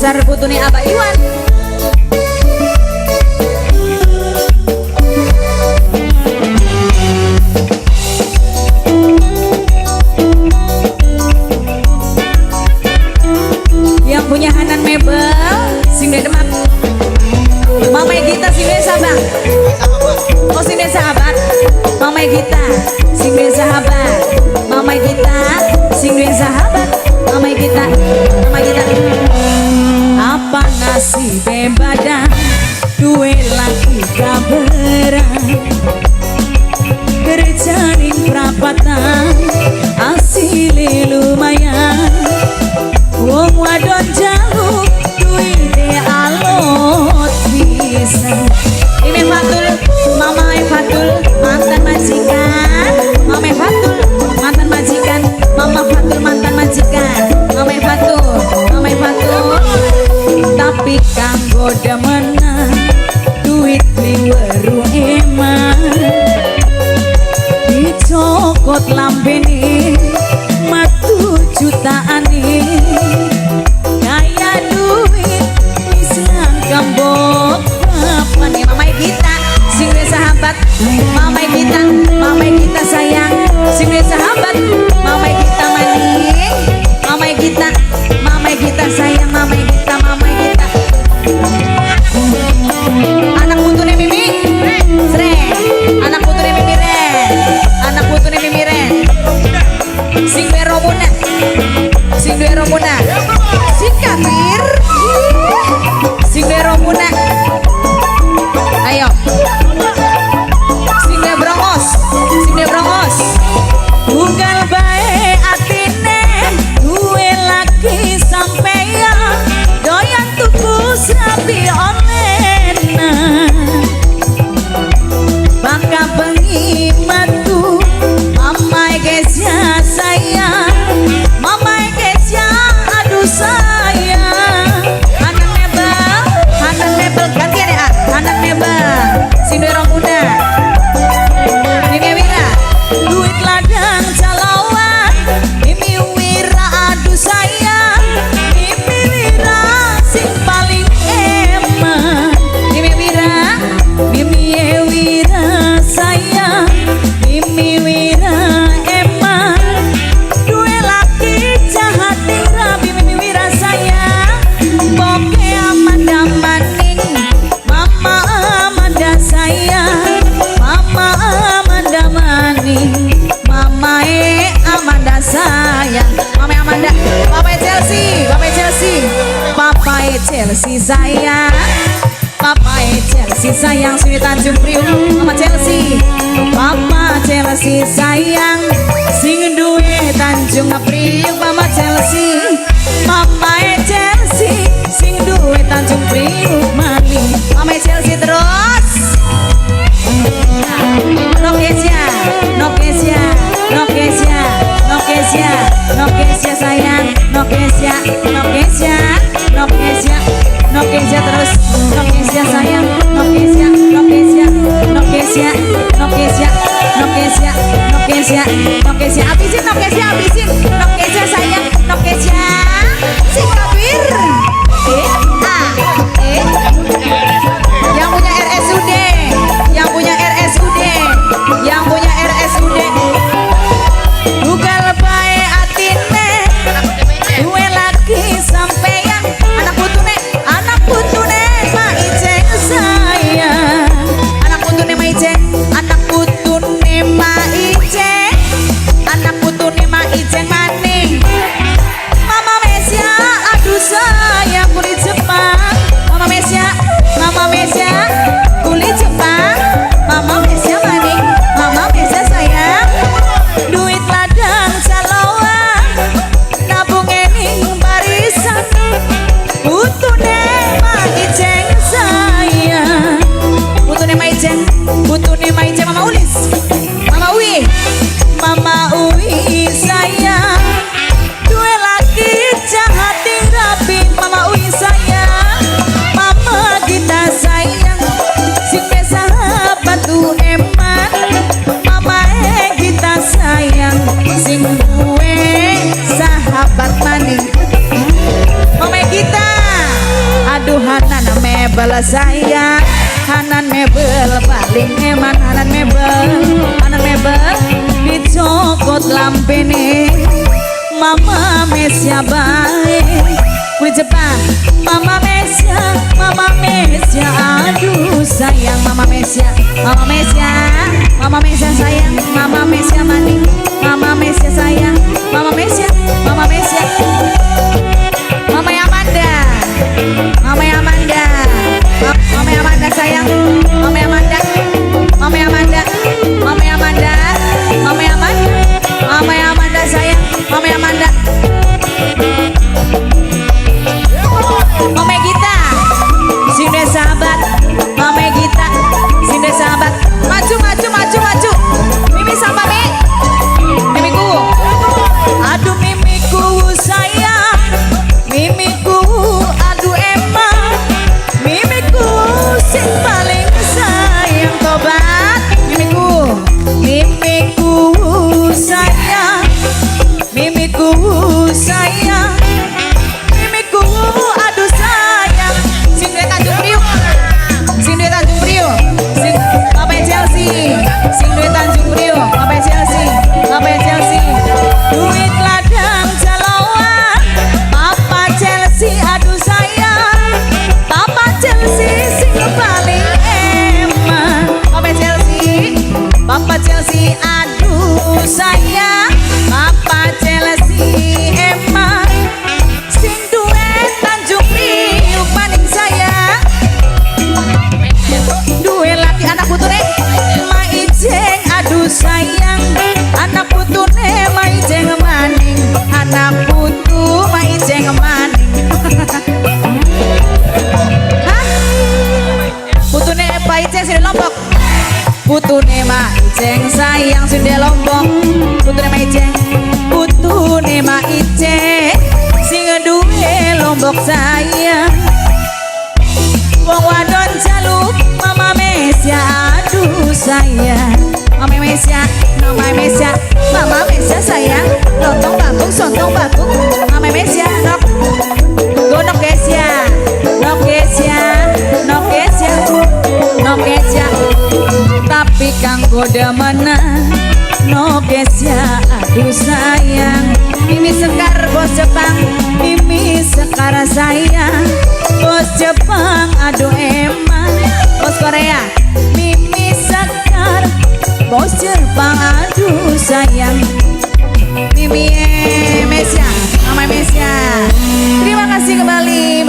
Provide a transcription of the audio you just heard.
Pasar putune Abah Iwan. Yang punya Hanan Mebel sing de Demak. Mama Gita sing de Sabang. Oh sing de sahabat. Mama Gita sing de sahabat. Mama Gita sing de sahabat. Mama Gita, Mama Gita. Apa nasib badan duwe laki kaberan kerjain perapatan asile lumayan wong wadon jaluk duwite alot bisa. Ini Fatul, Mama Fatul mantan majikan. Mama Fatul mantan majikan. Mama Fatul mantan majikan. Mama Fatul, Mama Fatul. Tapi kanggo demenan duit liweru eman dicokot lambene matu jutaan kaya duit isang gambok apa nih. Mama Gita sing de sahabat. Mama Gita, Mama Gita sayang sing de sahabat. Mama Gita maning. Mama Gita, Mama Gita sayang. Mama Gita, Mama Gita. Anak putune Mimi Sre, anak putune Mimi Ren, anak putune Mimi Ren. Sing duwe Romuna, sing duwe Romuna, sing kafir, sing duwe Romuna. Ayo, sing duwe Brongos, sing duwe Brongos. Bukan bae atine duwe laki sampeyan doyan tuku sapi online. Bangka bengi matu Mama Gesya sayang. Mama Gesya aduh sayang. Hanan Mebel gantian ya. Hanan Mebel sing duwe rong muda. Mimi Wira duit ladang calawan. Mimi Wira aduh sayang. Mimi Wira sing paling eman. Mimi Wira, Mimi Wira sayang. Mimi Wira eman duwe laki jahat rabi. Mimi Wira sayang. Boke Amanda maning. Mama Amanda sayang. Mama Amanda maning. Mama Amanda sayang. Mama Amanda, Papa Chelsea, Papa Chelsea, Papa Chelsea sayang. Papa Chelsea sayang Sri Tanjung Priuk. Mama Chelsea, Papa Chelsea sayang sing duwe Tanjung Priuk. Mama Chelsea, Mama Chelsea sing duwe Tanjung Priuk mani. Mama Chelsea terus. Nokesia, Nokesia, Nokesia, Nokesia, Nokesia sayang. Nokesia, Nokesia, Nokesia, Nokesia terus. Nokesia sayang. Nokesia, Nokesia, Nokesia, Nokesia, Nokesia, Nokesia, Nokesia. Abisin Nokesia, abisin. Nokesia sayang. Nokesia sing kafir. Yang punya RSUD, yang punya RSUD, yang punya RSUD. Bukan bae atine duwe laki sampeyan. Anak putune Ma Iceng sayang. Anak putune Ma Iceng, anak putune Ma Iceng, anak putune Ma Iceng maning. Mama Mesya aduh sayang. Aduh Hanan mebel sayang, Hanan mebel paling eman, Hanan mebel dicokot lampene Mama Mesia baik kulit Jepang. Mama Mesia aduh sayang Mama Mesia sayang, Mama Mesia maning, Mama Mesia sayang, Mama Mesia Mama Amanda sayang, Mama Amanda sayang, Mama Amanda. Mama Gita sini sahabat, Mama Gita sini sahabat, maju Mimi sama Mimiku, aduh Mimiku sayang, Mimiku aduh emang, Mimiku sing paling sayang tobat, Mimiku sayang, Mimiku sayang, Mimiku aduh sayang. Sing duwe Tanjung Priok, Papa Chelsea, sing duwe Tanjung Priok, Papa Chelsea. Duit ladang jalawan, Papa Chelsea aduh sayang, Papa Chelsea sing paling eman, Papa Chelsea aduh sayang, Papa Chelsea eman, sing duwe Tanjung Priok maning sayang, duwe laki anak putune Ma Ijeng aduh sayang, anak putune Ma Ijeng maning, anak putu Ma Ijeng maning. Hah? Putune Ma Ijeng sini Lombok, putune Ma Ijeng sayang sini Lombok, putune Ma Ijeng sing duwe Lombok sayang. Wong wadon jaluk Mama Mesia aduh sayang, Mama Mesia sayang, lontong bakung sontong bakung, Mama Mesia nok Gesia, tapi kanggo demenan nok Gesia aduh sayang. Mimi Sekar bos Jepang, Mimi Sekar sayang, bos Jepang aduh emang, bos Korea Mimi Sekar, bos Jepang aduh sayang, Mimi Mesia, Mama Mesia. Terima kasih kembali